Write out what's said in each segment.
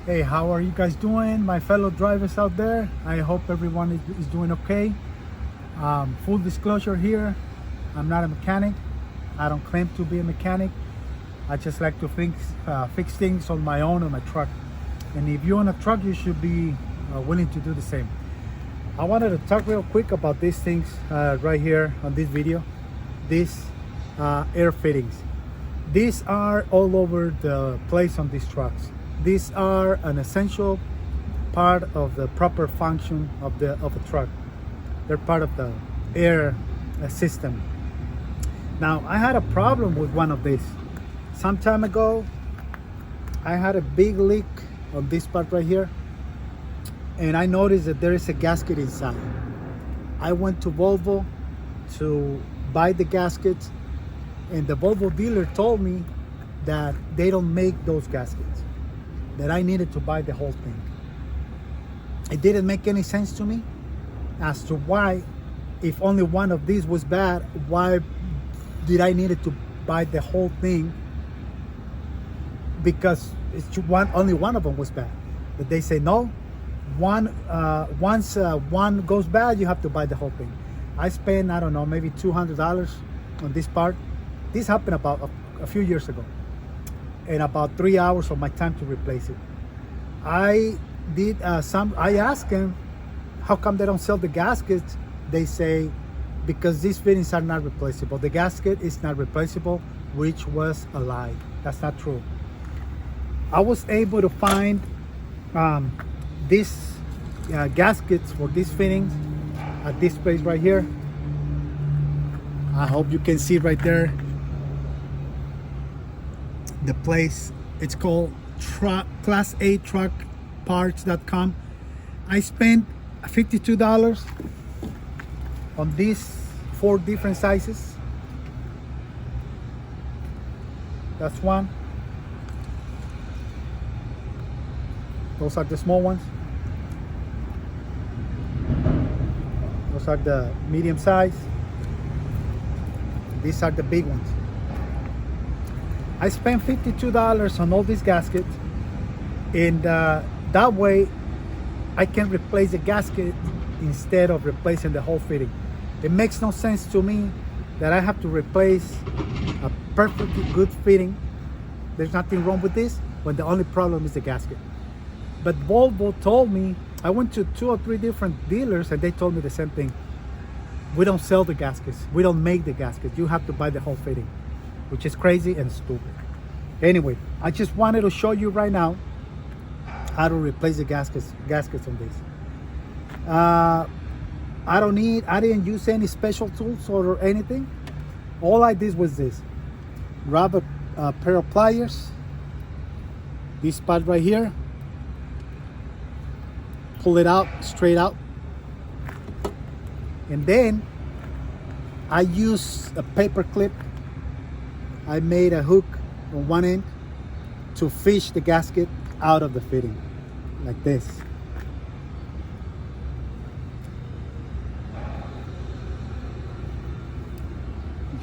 Hey, how are you guys doing, my fellow drivers out there? I hope everyone is doing okay. Full disclosure here, I'm not a mechanic. I don't claim to be a mechanic. I just like to fix things on my own on my truck. And if you own a truck, you should be willing to do the same. I wanted to talk real quick about these things right here on this video. These air fittings. These are all over the place on these trucks. These are an essential part of the proper function of a truck. They're part of the air system. Now, I had a problem with one of these. Some time ago, I had a big leak on this part right here, and I noticed that there is a gasket inside. I went to Volvo to buy the gaskets, and the Volvo dealer told me that they don't make those gaskets, that I needed to buy the whole thing. It didn't make any sense to me as to why, if only one of these was bad, why did I needed to buy the whole thing? Because only one of them was bad. But they say no, once one goes bad, you have to buy the whole thing. I spent, I don't know, maybe $200 on this part. This happened about a few years ago, and about 3 hours of my time to replace it. I asked them, how come they don't sell the gaskets? They say, because these fittings are not replaceable. The gasket is not replaceable, which was a lie. That's not true. I was able to find these gaskets for these fittings at this place right here. I hope you can see right there. The place, it's called Class A Truck Parts.com. I spent $52 on these 4 different sizes. That's one. Those are the small ones. Those are the medium size. These are the big ones. I spent $52 on all these gaskets, and that way I can replace the gasket instead of replacing the whole fitting. It makes no sense to me that I have to replace a perfectly good fitting. There's nothing wrong with this when the only problem is the gasket. But Volvo told me, I went to 2 or 3 different dealers and they told me the same thing. We don't sell the gaskets. We don't make the gaskets. You have to buy the whole fitting, which is crazy and stupid. Anyway, I just wanted to show you right now how to replace the gaskets on this. I didn't use any special tools or anything. All I did was this. Grab a pair of pliers, this part right here, pull it out, straight out. And then I use a paper clip. I made a hook on one end to fish the gasket out of the fitting, like this.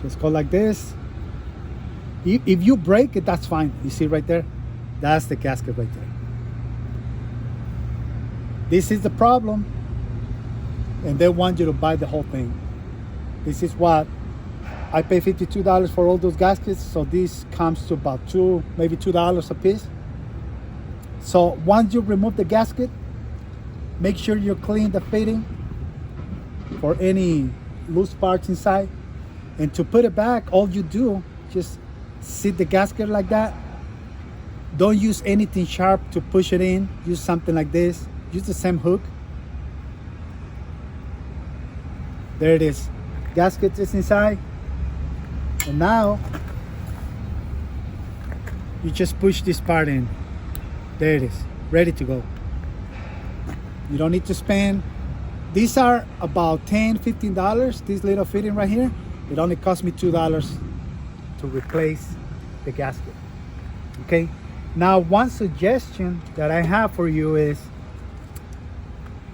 Just go like this. If you break it, that's fine. You see right there? That's the gasket right there. This is the problem, and they want you to buy the whole thing. This is what I pay $52 for all those gaskets, so this comes to about maybe $2 a piece. So once you remove the gasket, make sure you clean the fitting for any loose parts inside. And to put it back, all you do, just sit the gasket like that. Don't use anything sharp to push it in. Use something like this. Use the same hook. There it is. Gasket is inside. And now you just push this part in. There it is, ready to go. You don't need to spend. These are about $10, $15. This little fitting right here, it only cost me $2 to replace the gasket. Okay. Now, one suggestion that I have for you is,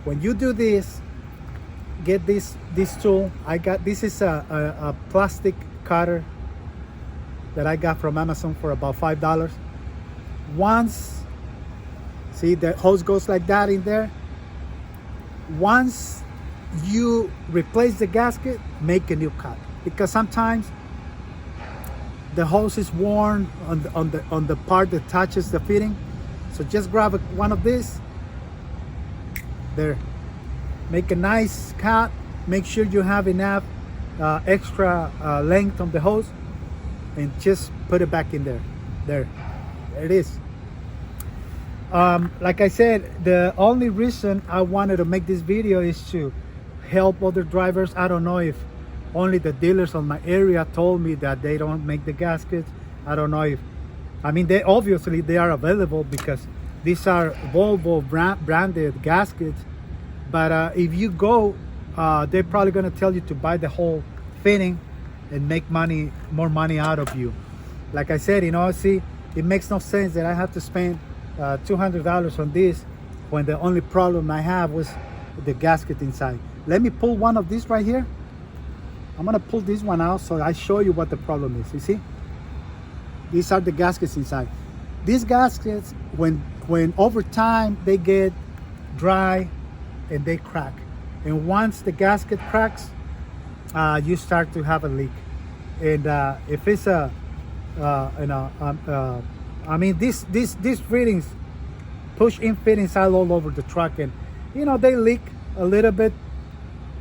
when you do this, get this tool. This is a plastic cutter that I got from Amazon for about $5. Once See, the hose goes like that in there. Once you replace the gasket, make a new cut, because sometimes the hose is worn on the part that touches the fitting. So just grab one of these. There. Make a nice cut. Make sure you have enough extra length on the hose, and just put it back in there. There it is. Like I said, the only reason I wanted to make this video is to help other drivers. I don't know if only the dealers on my area told me that they don't make the gaskets. I don't know if, I mean, they obviously they are available because these are Volvo branded gaskets. But if you go, they're probably gonna tell you to buy the whole fitting and make more money out of you. Like I said, see, it makes no sense that I have to spend $200 on this when the only problem I have was the gasket inside. Let me pull one of these right here. I'm gonna pull this one out so I show you what the problem is. You see, these are the gaskets inside. These gaskets, when over time they get dry and they crack, and once the gasket cracks, you start to have a leak. And if it's I mean, these fittings, push-in fittings are all over the truck, and they leak a little bit,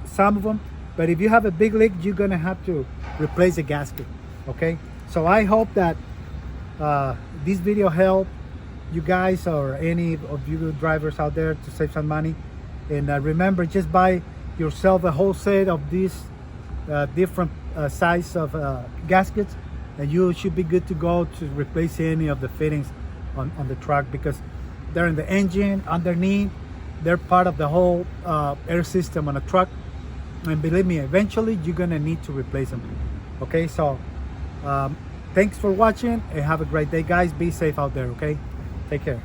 some of them. But if you have a big leak, you're gonna have to replace the gasket. Okay, so I hope that this video helped you guys or any of you drivers out there to save some money. And remember, just buy yourself a whole set of these different size of gaskets, and you should be good to go to replace any of the fittings on the truck, because they're in the engine, underneath, they're part of the whole air system on a truck. And believe me, eventually you're gonna need to replace them. Okay, so thanks for watching and have a great day, guys. Be safe out there. Okay, take care.